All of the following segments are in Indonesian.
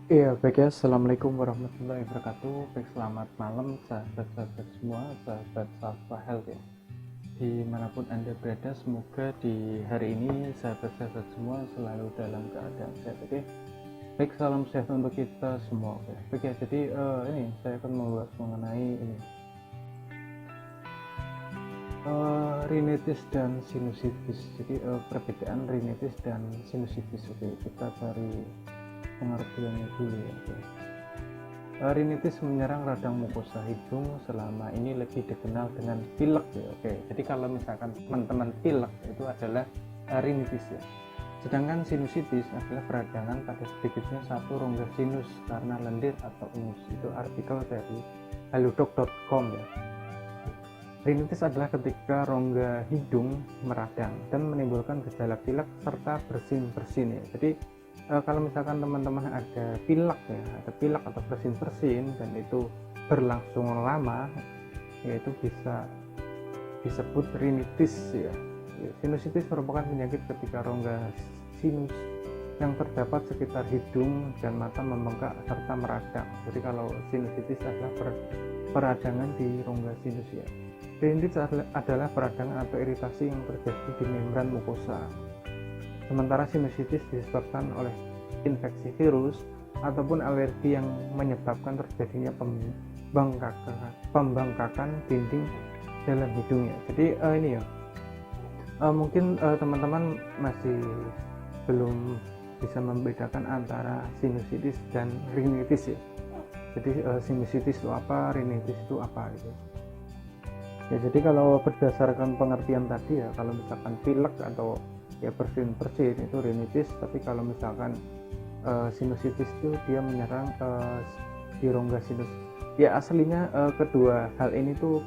Iya, baik ya. Assalamualaikum warahmatullahi wabarakatuh. Baik, selamat malam sahabat-sahabat semua, sahabat Salva Health ya. Dimanapun Anda berada, semoga di hari ini sahabat-sahabat semua selalu dalam keadaan sehat. Oke, baik, salam sehat untuk kita semua. Oke, baik ya. Jadi ini saya akan membahas mengenai ini rinitis dan sinusitis. Jadi perbedaan rinitis dan sinusitis. Oke, kita cari pengertiannya dulu ya. Oke. Rinitis menyerang radang mukosa hidung, selama ini lebih dikenal dengan pilek ya. Oke, jadi kalau misalkan teman-teman pilek itu adalah rinitis ya. Sedangkan sinusitis adalah peradangan pada sedikitnya satu rongga sinus karena lendir atau ingus. Itu artikel dari halodoc.com ya. Rinitis adalah ketika rongga hidung meradang dan menimbulkan gejala pilek serta bersin-bersin ya. Jadi kalau misalkan teman-teman ada pilek ya, ada pilek atau bersin-bersin dan itu berlangsung lama, yaitu bisa disebut rinitis ya. Sinusitis merupakan penyakit ketika rongga sinus yang terdapat sekitar hidung dan mata membengkak serta meradang. Jadi kalau sinusitis adalah peradangan di rongga sinus ya. Rinitis adalah peradangan atau iritasi yang terjadi di membran mukosa. Sementara sinusitis disebabkan oleh infeksi virus ataupun alergi yang menyebabkan terjadinya pembengkakan dinding dalam hidungnya. Jadi ini ya, mungkin teman-teman masih belum bisa membedakan antara sinusitis dan rinitis ya. Jadi sinusitis itu apa, rinitis itu apa gitu. Ya, jadi kalau berdasarkan pengertian tadi ya, kalau misalkan pilek atau ya bersin-bersin itu rinitis, tapi kalau misalkan sinusitis itu dia menyerang di rongga sinus. Ya aslinya kedua hal ini tuh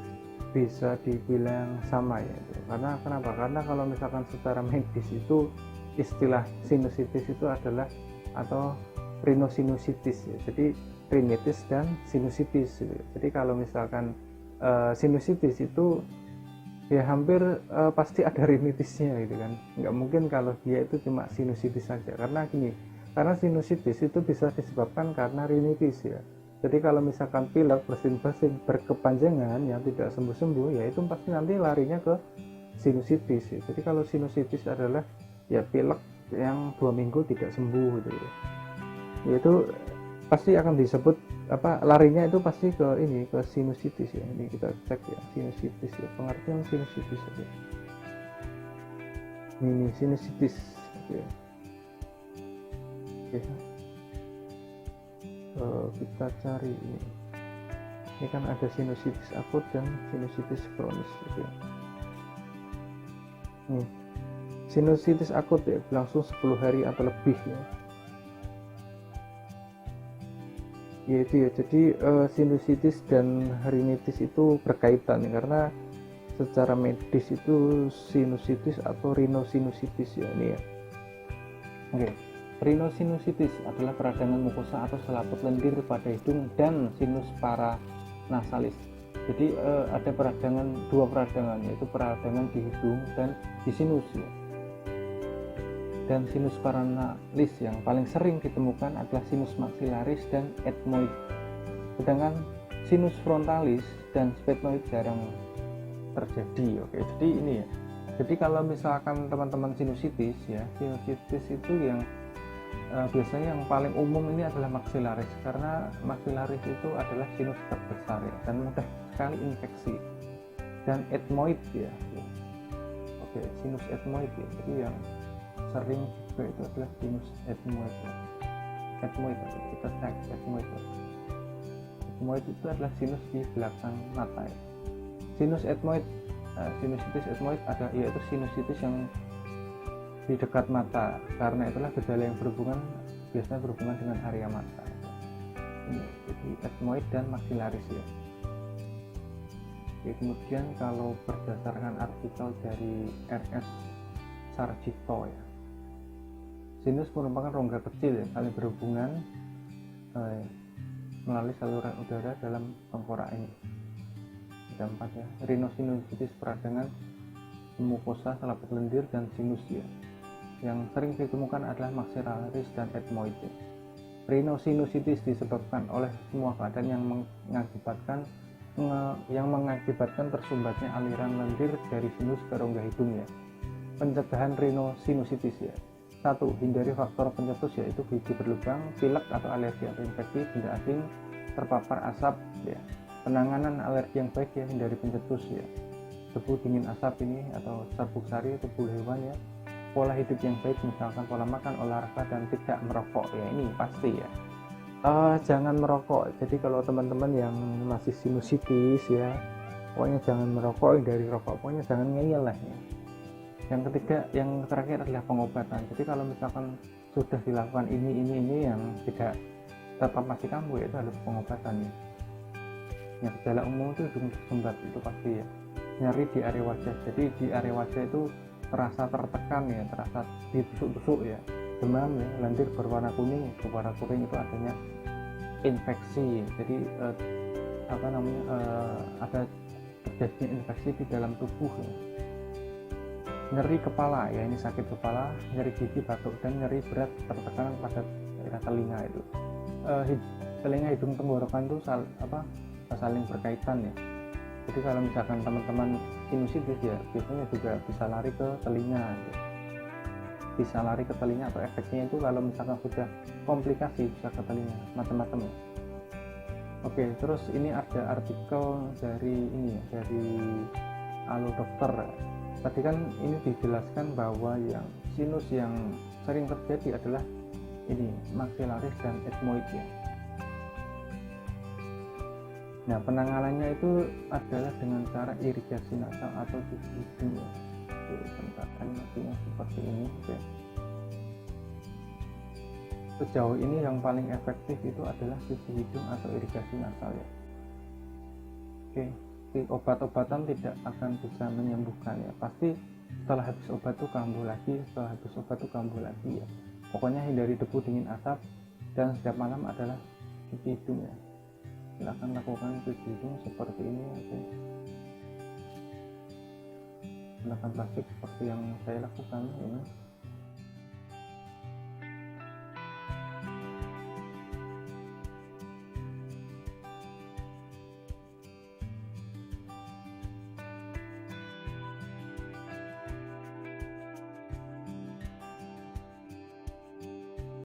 bisa dibilang sama ya. Karena kenapa? Karena kalau misalkan secara medis itu istilah sinusitis itu adalah atau rhinosinusitis ya. Jadi rinitis dan sinusitis. Jadi kalau misalkan sinusitis itu ya hampir pasti ada rinitisnya gitu kan. Nggak mungkin kalau dia itu cuma sinusitis saja, karena gini, karena sinusitis itu bisa disebabkan karena rinitis ya. Jadi kalau misalkan pilek bersin-bersin berkepanjangan yang tidak sembuh-sembuh, ya itu pasti nanti larinya ke sinusitis ya. Jadi kalau sinusitis adalah ya pilek yang 2 minggu tidak sembuh gitu ya, itu pasti akan disebut apa, larinya itu pasti ke ini, ke sinusitis ya. Ini kita cek ya, sinusitis ya, pengertian sinusitis ya. Ini sinusitis ya. Oke. Kita cari ini kan ada sinusitis akut dan sinusitis kronis gitu ya. Nih, sinusitis akut ya berlangsung 10 hari atau lebih ya. Yaitu ya, jadi sinusitis dan rinitis itu berkaitan ya, karena secara medis itu sinusitis atau rhinosinusitis ya ini ya. Oke. Rhinosinusitis adalah peradangan mukosa atau selaput lendir pada hidung dan sinus paranasalis. Jadi ada dua peradangan, yaitu peradangan di hidung dan di sinus ya. Dan sinus paranalis yang paling sering ditemukan adalah sinus maxillaris dan ethmoid. Sedangkan sinus frontalis dan sphenoid jarang terjadi. Oke, jadi ini ya. Jadi kalau misalkan teman-teman sinusitis ya, sinusitis itu yang biasanya yang paling umum ini adalah maxillaris, karena maxillaris itu adalah sinus terbesar ya, dan mudah sekali infeksi. Dan ethmoid ya. Oke, sinus ethmoid ya. Jadi yang sering juga itu adalah sinus ethmoid ya. Ethmoid, kita cek ethmoid ya. Ethmoid itu adalah sinus di belakang mata ya. Sinus ethmoid, sinusitis ethmoid ada, yaitu sinusitis yang di dekat mata, karena itulah gejala yang biasanya berhubungan dengan area mata. Ini jadi ethmoid dan maxillaris ya. Oke, kemudian kalau berdasarkan artikel dari RS Sarjito ya, sinus merupakan rongga kecil ya, saling berhubungan melalui saluran udara dalam tengkorak ini. Ada 4 ya. Rhinosinusitis peradangan mukosa, selaput lendir, dan sinus ya. Yang sering ditemukan adalah maxillaris dan ethmoid ya. Rhinosinusitis disebabkan oleh semua keadaan yang mengakibatkan tersumbatnya aliran lendir dari sinus ke rongga hidung ya. Pencegahan rhinosinusitis ya. 1. Hindari faktor pencetus yaitu gigi berlubang, pilek atau alergi atau infeksi, benda asing, terpapar asap ya. Penanganan alergi yang baik ya, hindari pencetus ya. Debu dingin asap ini atau serbuk sari, debu hewan ya. Pola hidup yang baik misalkan pola makan, olahraga, dan tidak merokok ya, ini pasti ya. Jangan merokok. Jadi kalau teman-teman yang masih sinusitis ya, pokoknya jangan merokok, dari rokok, pokoknya jangan ngeyel lah ya. Yang ketiga, yang terakhir adalah pengobatan. Jadi kalau misalkan sudah dilakukan ini yang tidak tetap masih kambuh, itu harus pengobatan ya. Yang gejala umum itu hidung tersumbat, itu pasti ya. Nyeri di area wajah, jadi di area wajah itu terasa tertekan ya, terasa ditusuk-tusuk ya, demam ya, lendir berwarna kuning itu adanya infeksi. Jadi ada terjadinya infeksi di dalam tubuh ya. Nyeri kepala ya, ini sakit kepala, nyeri gigi, batuk, dan nyeri berat tertekan pada daerah telinga itu. Telinga, hidung, tenggorokan itu saling berkaitan ya. Jadi kalau misalkan teman-teman sinusitis ya, biasanya juga bisa lari ke telinga ya. Bisa lari ke telinga, atau efeknya itu kalau misalkan sudah komplikasi bisa ke telinga, macam-macam ya. Oke, terus ini ada artikel dari Halo Dokter. Tadi kan ini dijelaskan bahwa yang sinus yang sering terjadi adalah ini maksilaris dan ethmoid ya. Nah, penanganannya itu adalah dengan cara irigasi nasal atau cuci hidung ya. Oke, bentar, animasinya seperti ini ya. Sejauh ini yang paling efektif itu adalah cuci hidung atau irigasi nasal ya. Oke, obat-obatan tidak akan bisa menyembuhkan ya. Pasti setelah habis obat tuh kambuh lagi, ya. Pokoknya hindari debu dingin asap, dan setiap malam adalah cuci hidung ya. Silahkan lakukan cuci hidung seperti ini ya. Gunakan plastik seperti yang saya lakukan ini.